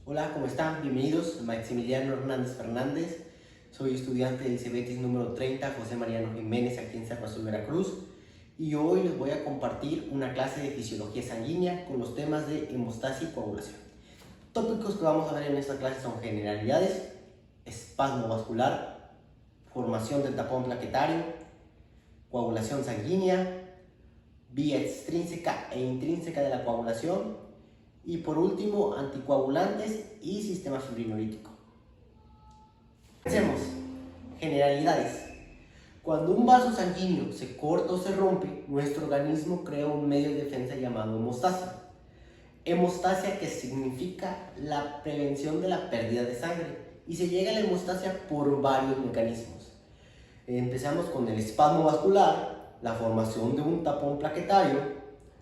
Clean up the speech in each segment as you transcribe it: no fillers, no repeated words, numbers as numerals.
Hola, ¿cómo están? Bienvenidos, Maximiliano Hernández Fernández. Soy estudiante del CEBETIS número 30, José Mariano Jiménez, aquí en San José, Veracruz. Y hoy les voy a compartir una clase de fisiología sanguínea con los temas de hemostasia y coagulación. Tópicos que vamos a ver en esta clase son generalidades, espasmo vascular, formación del tapón plaquetario, coagulación sanguínea, vía extrínseca e intrínseca de la coagulación, y por último, anticoagulantes y sistema fibrinolítico. Empecemos. Generalidades. Cuando un vaso sanguíneo se corta o se rompe, nuestro organismo crea un medio de defensa llamado hemostasia. Hemostasia, que significa la prevención de la pérdida de sangre, y se llega a la hemostasia por varios mecanismos. Empezamos con el espasmo vascular, la formación de un tapón plaquetario,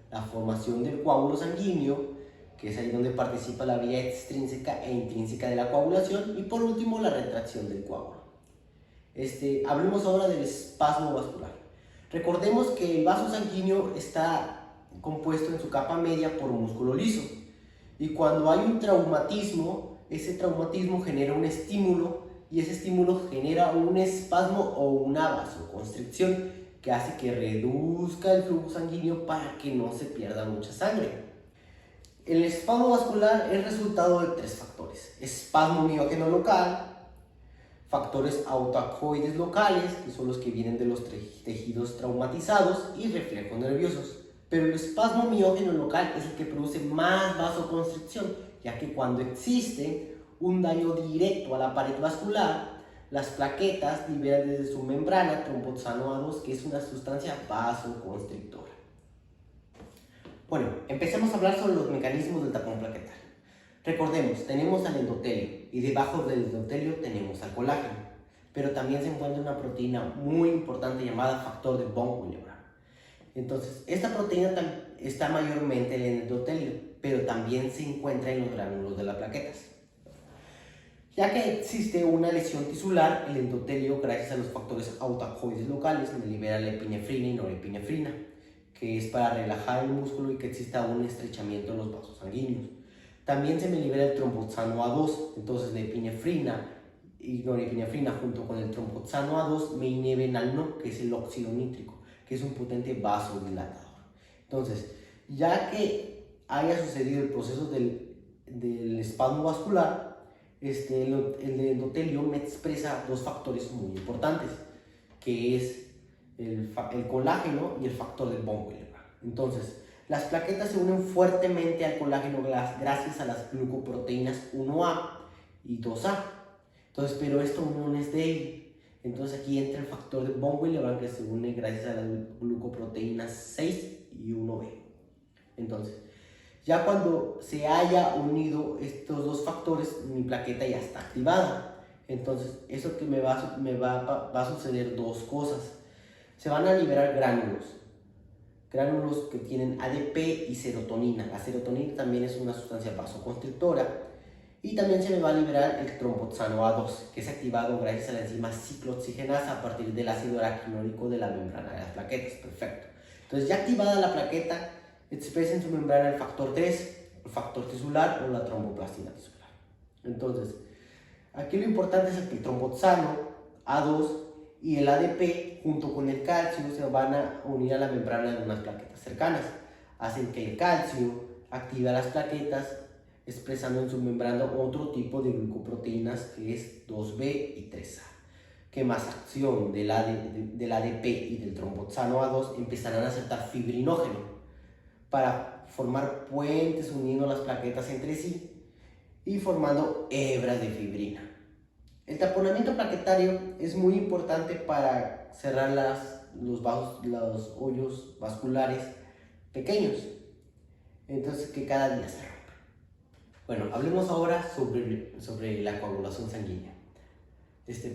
la formación del coágulo sanguíneo, que es ahí donde participa la vía extrínseca e intrínseca de la coagulación, y por último la retracción del coágulo. Hablemos ahora del espasmo vascular. Recordemos que el vaso sanguíneo está compuesto en su capa media por músculo liso, y cuando hay un traumatismo, ese traumatismo genera un estímulo, y ese estímulo genera un espasmo o una vasoconstricción que hace que reduzca el flujo sanguíneo para que no se pierda mucha sangre. El espasmo vascular es resultado de tres factores: espasmo miógeno local, factores autoacoides locales, que son los que vienen de los tejidos traumatizados, y reflejos nerviosos. Pero el espasmo miógeno local es el que produce más vasoconstricción, ya que cuando existe un daño directo a la pared vascular, las plaquetas liberan desde su membrana tromboxano A2, que es una sustancia vasoconstrictora. Bueno, empecemos a hablar sobre los mecanismos del tapón plaquetario. Recordemos, tenemos al endotelio, y debajo del endotelio tenemos al colágeno, pero también se encuentra una proteína muy importante llamada factor de von Willebrand. Entonces, esta proteína está mayormente en el endotelio, pero también se encuentra en los gránulos de las plaquetas. Ya que existe una lesión tisular, el endotelio, gracias a los factores autoacoides locales, me libera la epinefrina y norepinefrina, que es para relajar el músculo y que exista un estrechamiento en los vasos sanguíneos. También se me libera el tromboxano A2, entonces la epinefrina y norepinefrina junto con el tromboxano A2 me inhiben al NO, que es el óxido nítrico, que es un potente vasodilatador. Entonces, ya que haya sucedido el proceso del espasmo vascular, el endotelio me expresa dos factores muy importantes, que es el colágeno y el factor de von Willebrand. Entonces, las plaquetas se unen fuertemente al colágeno gracias a las glucoproteínas 1A y 2A. Entonces, pero esta unión es débil. Entonces aquí entra el factor de von Willebrand, que se une gracias a las glucoproteínas 6 y 1B. Entonces, ya cuando se haya unido estos dos factores, mi plaqueta ya está activada. Entonces, eso que va a suceder dos cosas. Se van a liberar gránulos que tienen ADP y serotonina. La serotonina también es una sustancia vasoconstrictora. Y también se me va a liberar el tromboxano A2, que es activado gracias a la enzima ciclooxigenasa a partir del ácido araquinólico de la membrana de las plaquetas. Perfecto. Entonces, ya activada la plaqueta, expresa en su membrana el factor 3, el factor tisular o la tromboplastina tisular. Entonces, aquí lo importante es que el tromboxano A2 y el ADP junto con el calcio se van a unir a la membrana de unas plaquetas cercanas. Hacen que el calcio active a las plaquetas, expresando en su membrana otro tipo de glucoproteínas, que es 2B y 3A. Que más acción del ADP y del tromboxano A2 empezarán a aceptar fibrinógeno para formar puentes uniendo las plaquetas entre sí y formando hebras de fibrina. El taponamiento plaquetario es muy importante para cerrar los hoyos vasculares pequeños, entonces que cada día se rompen. Bueno, hablemos ahora sobre la coagulación sanguínea.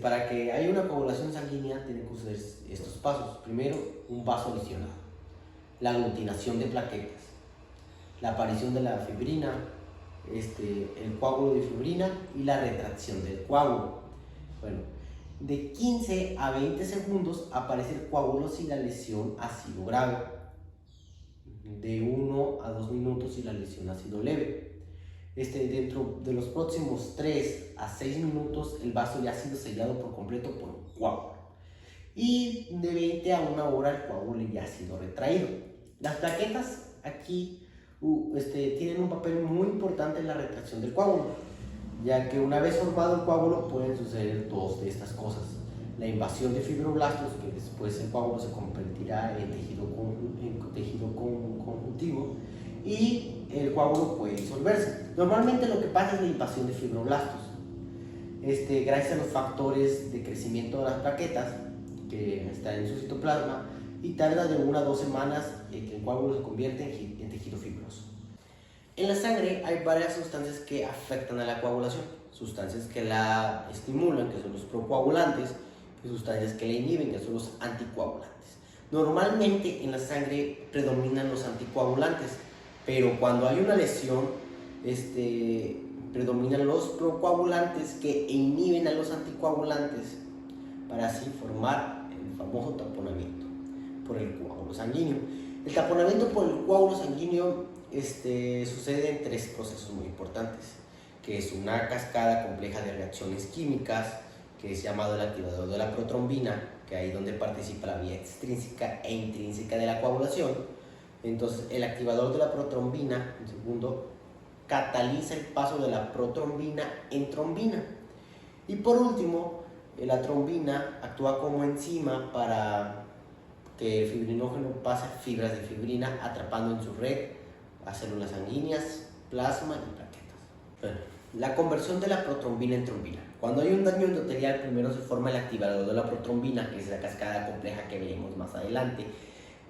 Para que haya una coagulación sanguínea tienen que suceder estos pasos. Primero, un vaso lesionado, la aglutinación de plaquetas, la aparición de la fibrina, el coágulo de fibrina y la retracción del coágulo. Bueno, de 15 a 20 segundos aparece el coágulo si la lesión ha sido grave. De 1 a 2 minutos si la lesión ha sido leve. dentro de los próximos 3 a 6 minutos el vaso ya ha sido sellado por completo por un coágulo. Y de 20 a 1 hora el coágulo ya ha sido retraído. Las plaquetas aquí tienen un papel muy importante en la retracción del coágulo, ya que una vez formado el coágulo pueden suceder dos de estas cosas: la invasión de fibroblastos, que después el coágulo se convertirá en tejido conjuntivo, y el coágulo puede disolverse. Normalmente lo que pasa es la invasión de fibroblastos, gracias a los factores de crecimiento de las plaquetas que están en su citoplasma, y tarda de 1 a 2 semanas que el coágulo se convierte en tejido fibroso. En la sangre hay varias sustancias que afectan a la coagulación, sustancias que la estimulan, que son los procoagulantes, y sustancias que la inhiben, que son los anticoagulantes. Normalmente en la sangre predominan los anticoagulantes, pero cuando hay una lesión, predominan los procoagulantes que inhiben a los anticoagulantes para así formar el famoso taponamiento por el coágulo sanguíneo. El taponamiento por el coágulo sanguíneo sucede en 3 procesos muy importantes, que es una cascada compleja de reacciones químicas, que es llamado el activador de la protrombina, que ahí donde participa la vía extrínseca e intrínseca de la coagulación. Entonces el activador de la protrombina, en segundo, cataliza el paso de la protrombina en trombina. Y por último, la trombina actúa como enzima para que el fibrinógeno pase fibras de fibrina, atrapando en su red a células sanguíneas, plasma y plaquetas. Bueno, la conversión de la protrombina en trombina. Cuando hay un daño endotelial, primero se forma el activador de la protrombina, que es la cascada compleja que veremos más adelante,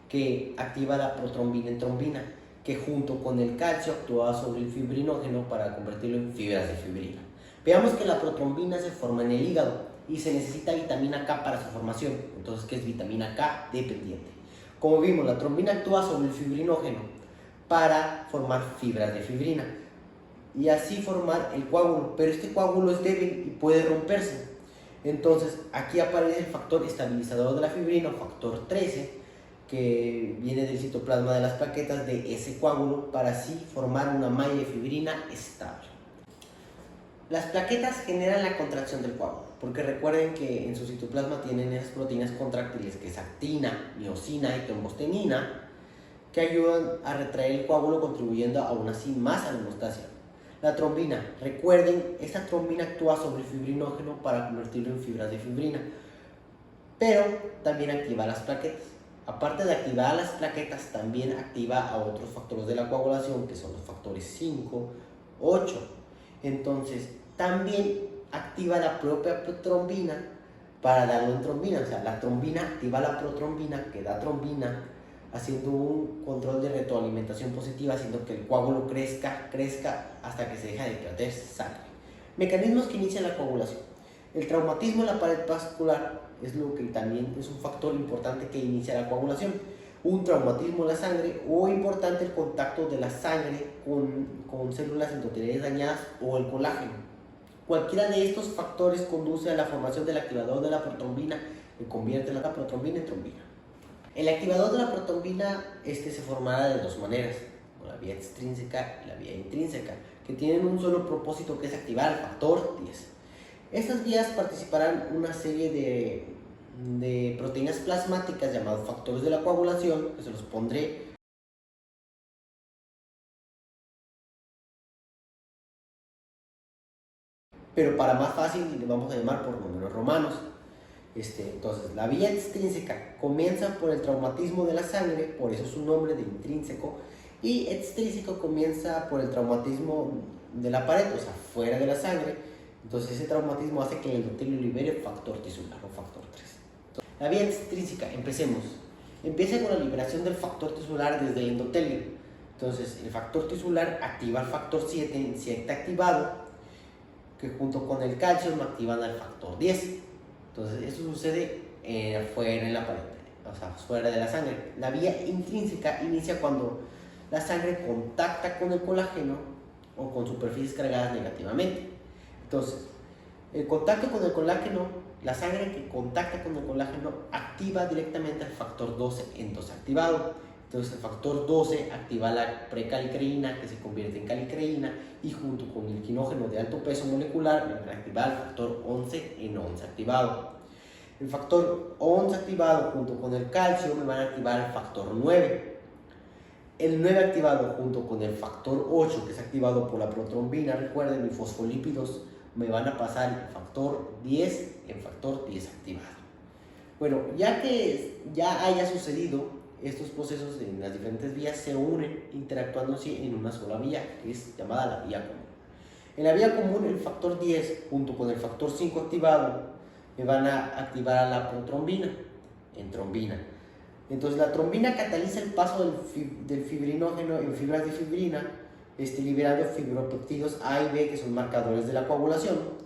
que activa la protrombina en trombina, que junto con el calcio actúa sobre el fibrinógeno para convertirlo en fibras de fibrina. Veamos que la protrombina se forma en el hígado y se necesita vitamina K para su formación. Entonces, ¿qué es vitamina K dependiente? Como vimos, la trombina actúa sobre el fibrinógeno para formar fibras de fibrina y así formar el coágulo, pero este coágulo es débil y puede romperse. Entonces aquí aparece el factor estabilizador de la fibrina, o factor 13, que viene del citoplasma de las plaquetas de ese coágulo para así formar una malla de fibrina estable. Las plaquetas generan la contracción del coágulo, porque recuerden que en su citoplasma tienen esas proteínas contráctiles, que es actina, miosina y trombostenina, que ayudan a retraer el coágulo, contribuyendo aún así más a la hemostasia. La trombina, recuerden, esta trombina actúa sobre el fibrinógeno para convertirlo en fibras de fibrina, pero también activa las plaquetas. Aparte de activar las plaquetas, también activa a otros factores de la coagulación, que son los factores 5, 8. Entonces, también activa la propia protrombina para darlo en trombina. O sea, la trombina activa la protrombina, que da trombina, haciendo un control de retroalimentación positiva, haciendo que el coágulo crezca hasta que se deja de perder sangre. Mecanismos que inician la coagulación. El traumatismo en la pared vascular es lo que también es un factor importante que inicia la coagulación. Un traumatismo en la sangre, o importante el contacto de la sangre con células endoteliales dañadas o el colágeno. Cualquiera de estos factores conduce a la formación del activador de la protrombina, que convierte la protrombina en trombina. El activador de la protrombina se formará de 2 maneras, la vía extrínseca y la vía intrínseca, que tienen un solo propósito, que es activar el factor 10. Estas vías participarán una serie de proteínas plasmáticas llamadas factores de la coagulación, que se los pondré. Pero para más fácil le vamos a llamar por números romanos. Entonces, la vía extrínseca comienza por el traumatismo de la sangre, por eso su nombre de intrínseco, y extrínseco comienza por el traumatismo de la pared, o sea, fuera de la sangre. Entonces, ese traumatismo hace que el endotelio libere factor tisular o factor 3. Entonces, la vía extrínseca, empecemos. Empieza con la liberación del factor tisular desde el endotelio. Entonces, el factor tisular activa el factor 7 en 7 activado, que junto con el calcio activan al factor 10. Entonces, eso sucede fuera en la pared, o sea, fuera de la sangre. La vía intrínseca inicia cuando la sangre contacta con el colágeno o con superficies cargadas negativamente. Entonces, el contacto con el colágeno, la sangre que contacta con el colágeno activa directamente al factor 12 en 2 activado. Entonces el factor 12 activa la precalicreína, que se convierte en calicreína, y junto con el quinógeno de alto peso molecular me van a activar el factor 11 en 11 activado. El factor 11 activado junto con el calcio me van a activar el factor 9. El 9 activado junto con el factor 8, que es activado por la protrombina, recuerden, mis fosfolípidos me van a pasar el factor 10 en factor 10 activado. Bueno, ya que ya haya sucedido, estos procesos en las diferentes vías se unen interactuando en una sola vía, que es llamada la vía común. En la vía común, el factor 10 junto con el factor 5 activado me van a activar a la protrombina en trombina. Entonces la trombina cataliza el paso del fibrinógeno en fibras de fibrina, liberando fibropéptidos A y B, que son marcadores de la coagulación.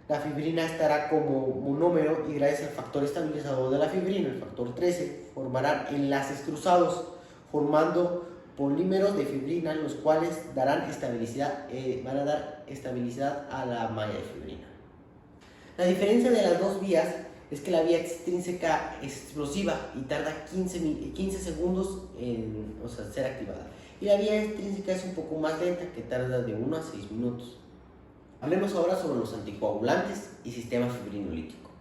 La fibrina estará como monómero y gracias al factor estabilizador de la fibrina, el factor 13, formarán enlaces cruzados, formando polímeros de fibrina, los cuales darán van a dar estabilidad a la malla de fibrina. La diferencia de las dos vías es que la vía extrínseca es explosiva y tarda 15 segundos en ser activada. Y la vía extrínseca es un poco más lenta, que tarda de 1 a 6 minutos. Hablemos ahora sobre los anticoagulantes y sistema fibrinolítico.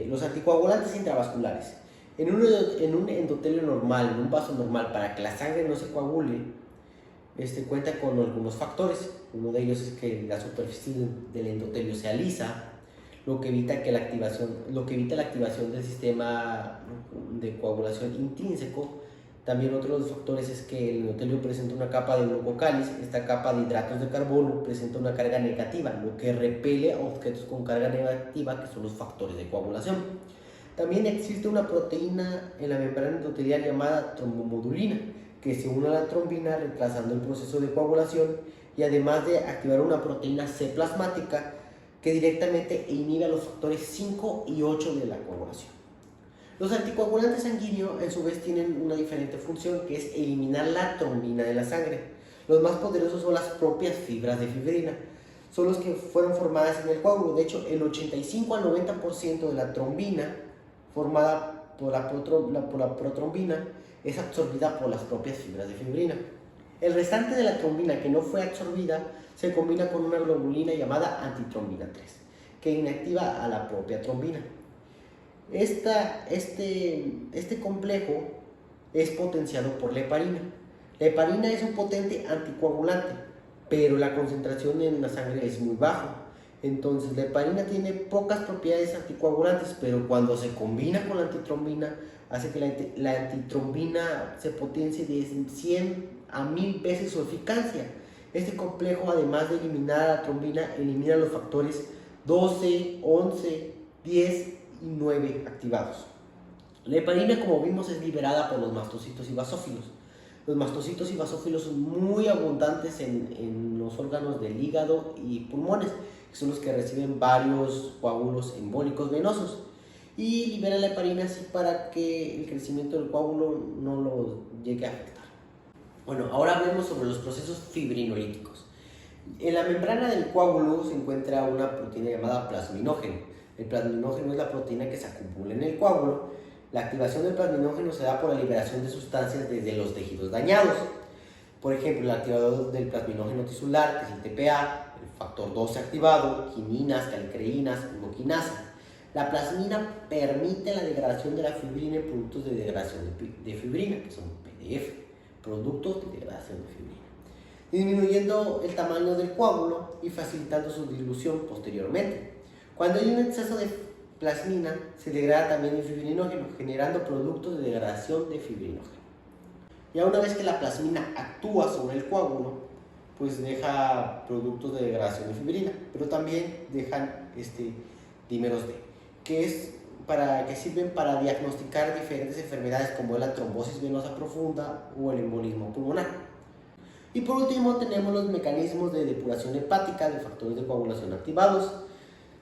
Los anticoagulantes intravasculares. En un endotelio normal, en un vaso normal, para que la sangre no se coagule, cuenta con algunos factores. Uno de ellos es que la superficie del endotelio sea lisa, lo que evita la activación del sistema de coagulación intrínseco. También otro de los factores es que el endotelio presenta una capa de glucocáliz. Esta capa de hidratos de carbono presenta una carga negativa, lo que repele a objetos con carga negativa, que son los factores de coagulación. También existe una proteína en la membrana endotelial llamada trombomodulina, que se une a la trombina retrasando el proceso de coagulación, y además de activar una proteína C plasmática que directamente inhibe a los factores 5 y 8 de la coagulación. Los anticoagulantes sanguíneos, en su vez, tienen una diferente función, que es eliminar la trombina de la sangre. Los más poderosos son las propias fibras de fibrina. Son los que fueron formadas en el coágulo. De hecho, el 85 al 90% de la trombina formada por la protrombina es absorbida por las propias fibras de fibrina. El restante de la trombina que no fue absorbida se combina con una globulina llamada antitrombina 3, que inactiva a la propia trombina. Este complejo es potenciado por la heparina. La heparina es un potente anticoagulante, pero la concentración en la sangre es muy baja. Entonces la heparina tiene pocas propiedades anticoagulantes, pero cuando se combina con la antitrombina, hace que la antitrombina se potencie de 100 a 1000 veces su eficacia. Este complejo, además de eliminar a la trombina, elimina los factores 12, 11, 10 y 9 activados. La heparina, como vimos, es liberada por los mastocitos y basófilos. Los mastocitos y basófilos son muy abundantes en los órganos del hígado y pulmones, que son los que reciben varios coágulos embólicos venosos, y libera la heparina así para que el crecimiento del coágulo no lo llegue a afectar. Bueno, ahora hablemos sobre los procesos fibrinolíticos. En la membrana del coágulo se encuentra una proteína llamada plasminógeno. El plasminógeno es la proteína que se acumula en el coágulo. La activación del plasminógeno se da por la liberación de sustancias desde los tejidos dañados. Por ejemplo, el activador del plasminógeno tisular, que es el TPA, el factor 12 activado, quininas, calicreínas, uroquinasa. La plasmina permite la degradación de la fibrina en productos de degradación de fibrina, que son PDF, productos de degradación de fibrina, disminuyendo el tamaño del coágulo y facilitando su dilución posteriormente. Cuando hay un exceso de plasmina, se degrada también el fibrinógeno, generando productos de degradación de fibrinógeno. Ya una vez que la plasmina actúa sobre el coágulo, pues deja productos de degradación de fibrina, pero también dejan dímeros D, que sirven para diagnosticar diferentes enfermedades como la trombosis venosa profunda o el embolismo pulmonar. Y por último tenemos los mecanismos de depuración hepática de factores de coagulación activados.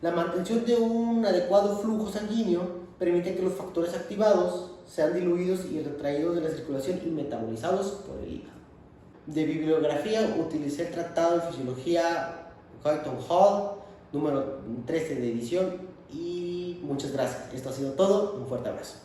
La mantención de un adecuado flujo sanguíneo permite que los factores activados sean diluidos y retraídos de la circulación y metabolizados por el hígado. De bibliografía utilicé el Tratado de Fisiología Huyton Hall, número 13 de edición, y muchas gracias. Esto ha sido todo. Un fuerte abrazo.